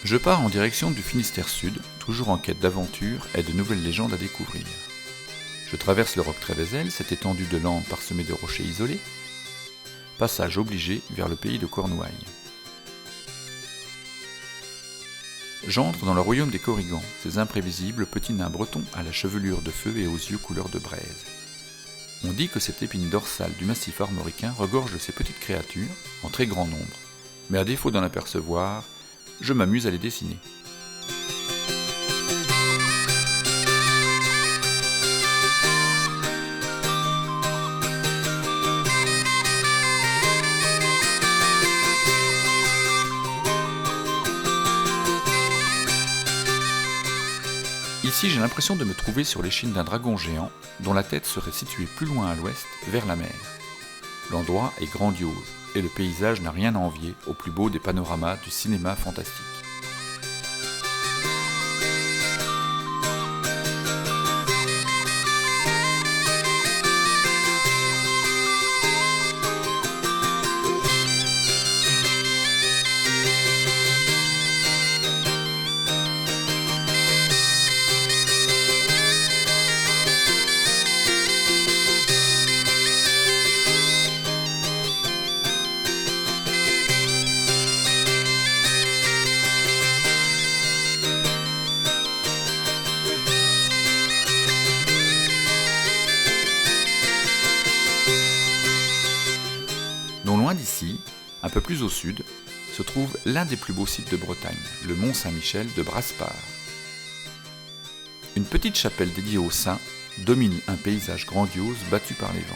Je pars en direction du Finistère Sud, toujours en quête d'aventure et de nouvelles légendes à découvrir. Je traverse le Roc Trévézel, cette étendue de landes parsemée de rochers isolés. Passage obligé vers le pays de Cornouailles. J'entre dans le royaume des Corrigans, ces imprévisibles petits nains bretons à la chevelure de feu et aux yeux couleur de braise. On dit que cette épine dorsale du massif armoricain regorge de ces petites créatures, en très grand nombre, mais à défaut d'en apercevoir, je m'amuse à les dessiner. Ici, j'ai l'impression de me trouver sur l'échine d'un dragon géant, dont la tête serait située plus loin à l'ouest, vers la mer. L'endroit est grandiose, et le paysage n'a rien à envier au plus beau des panoramas du cinéma fantastique. Non loin d'ici, un peu plus au sud, se trouve l'un des plus beaux sites de Bretagne, le Mont Saint-Michel de Brasparts. Une petite chapelle dédiée aux saints domine un paysage grandiose battu par les vents.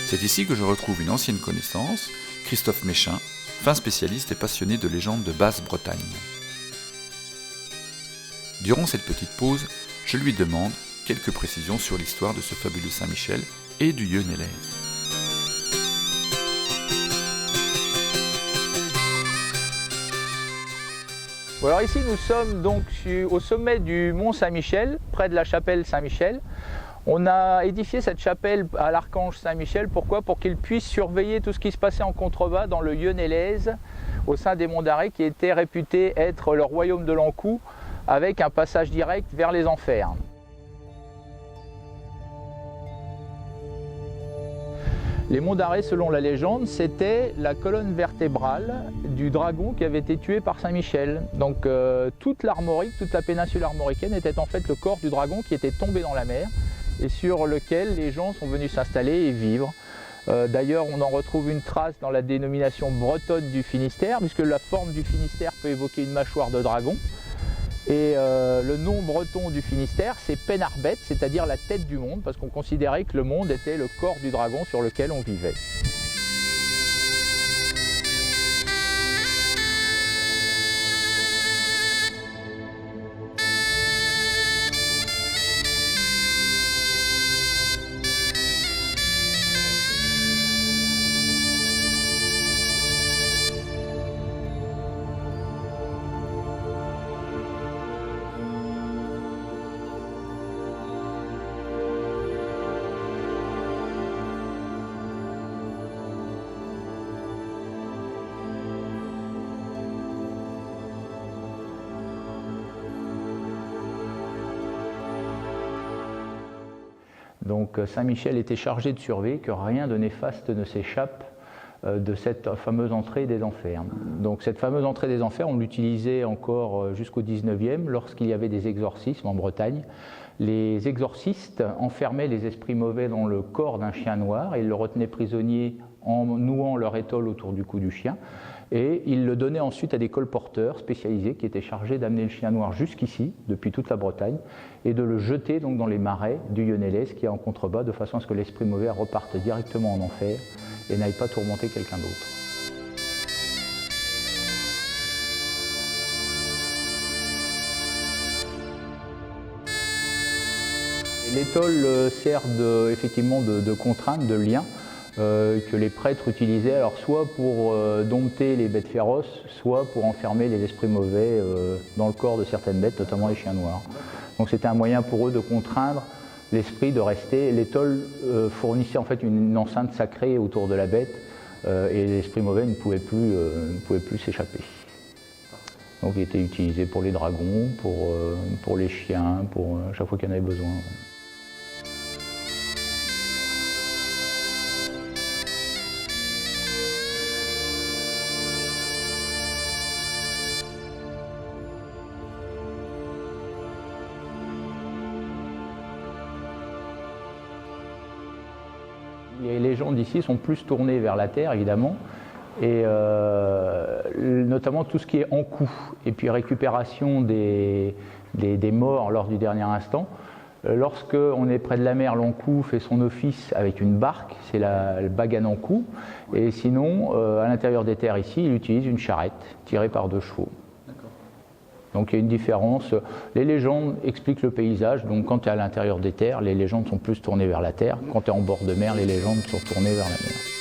C'est ici que je retrouve une ancienne connaissance, Christophe Méchin, fin spécialiste et passionné de légendes de Basse-Bretagne. Durant cette petite pause, je lui demande quelques précisions sur l'histoire de ce fabuleux Saint-Michel et du Yeux-Nélèze. Bon, alors ici nous sommes donc au sommet du Mont Saint-Michel, près de la chapelle Saint-Michel. On a édifié cette chapelle à l'archange Saint-Michel, pourquoi? Pour qu'il puisse surveiller tout ce qui se passait en contrebas dans le Yeux-Nélèze, au sein des Monts d'Arrée, qui était réputé être le royaume de l'Ankou, avec un passage direct vers les enfers. Les Monts d'Arrée, selon la légende, c'était la colonne vertébrale du dragon qui avait été tué par Saint-Michel. Donc toute l'Armorique, toute la péninsule armoricaine était en fait le corps du dragon qui était tombé dans la mer et sur lequel les gens sont venus s'installer et vivre. D'ailleurs, on en retrouve une trace dans la dénomination bretonne du Finistère, puisque la forme du Finistère peut évoquer une mâchoire de dragon. Et le nom breton du Finistère, c'est Penarbet, c'est-à-dire la tête du monde, parce qu'on considérait que le monde était le corps du dragon sur lequel on vivait. Donc Saint-Michel était chargé de surveiller que rien de néfaste ne s'échappe de cette fameuse entrée des enfers. Donc cette fameuse entrée des enfers, on l'utilisait encore jusqu'au 19e lorsqu'il y avait des exorcismes en Bretagne. Les exorcistes enfermaient les esprits mauvais dans le corps d'un chien noir et ils le retenaient prisonnier en nouant leur étole autour du cou du chien. Et ils le donnaient ensuite à des colporteurs spécialisés qui étaient chargés d'amener le chien noir jusqu'ici, depuis toute la Bretagne, et de le jeter donc dans les marais du Yeux-Nélèze qui est en contrebas, de façon à ce que l'esprit mauvais reparte directement en enfer et n'aille pas tourmenter quelqu'un d'autre. L'étole sert effectivement de contrainte, de lien, que les prêtres utilisaient, alors soit pour dompter les bêtes féroces, soit pour enfermer les esprits mauvais dans le corps de certaines bêtes, notamment les chiens noirs. Donc c'était un moyen pour eux de contraindre l'esprit de rester. L'étole fournissait en fait une enceinte sacrée autour de la bête et l'esprit mauvais ne pouvait plus s'échapper. Donc il était utilisé pour les dragons, pour les chiens, pour chaque fois qu'il y en avait besoin. Les légendes ici sont plus tournées vers la terre, évidemment, et notamment tout ce qui est encou, et puis récupération des morts lors du dernier instant. Lorsque on est près de la mer, l'encou fait son office avec une barque, c'est le bagan encou, et sinon, à l'intérieur des terres ici, il utilise une charrette tirée par 2 chevaux. Donc il y a une différence. Les légendes expliquent le paysage, donc quand tu es à l'intérieur des terres, les légendes sont plus tournées vers la terre. Quand tu es en bord de mer, les légendes sont tournées vers la mer.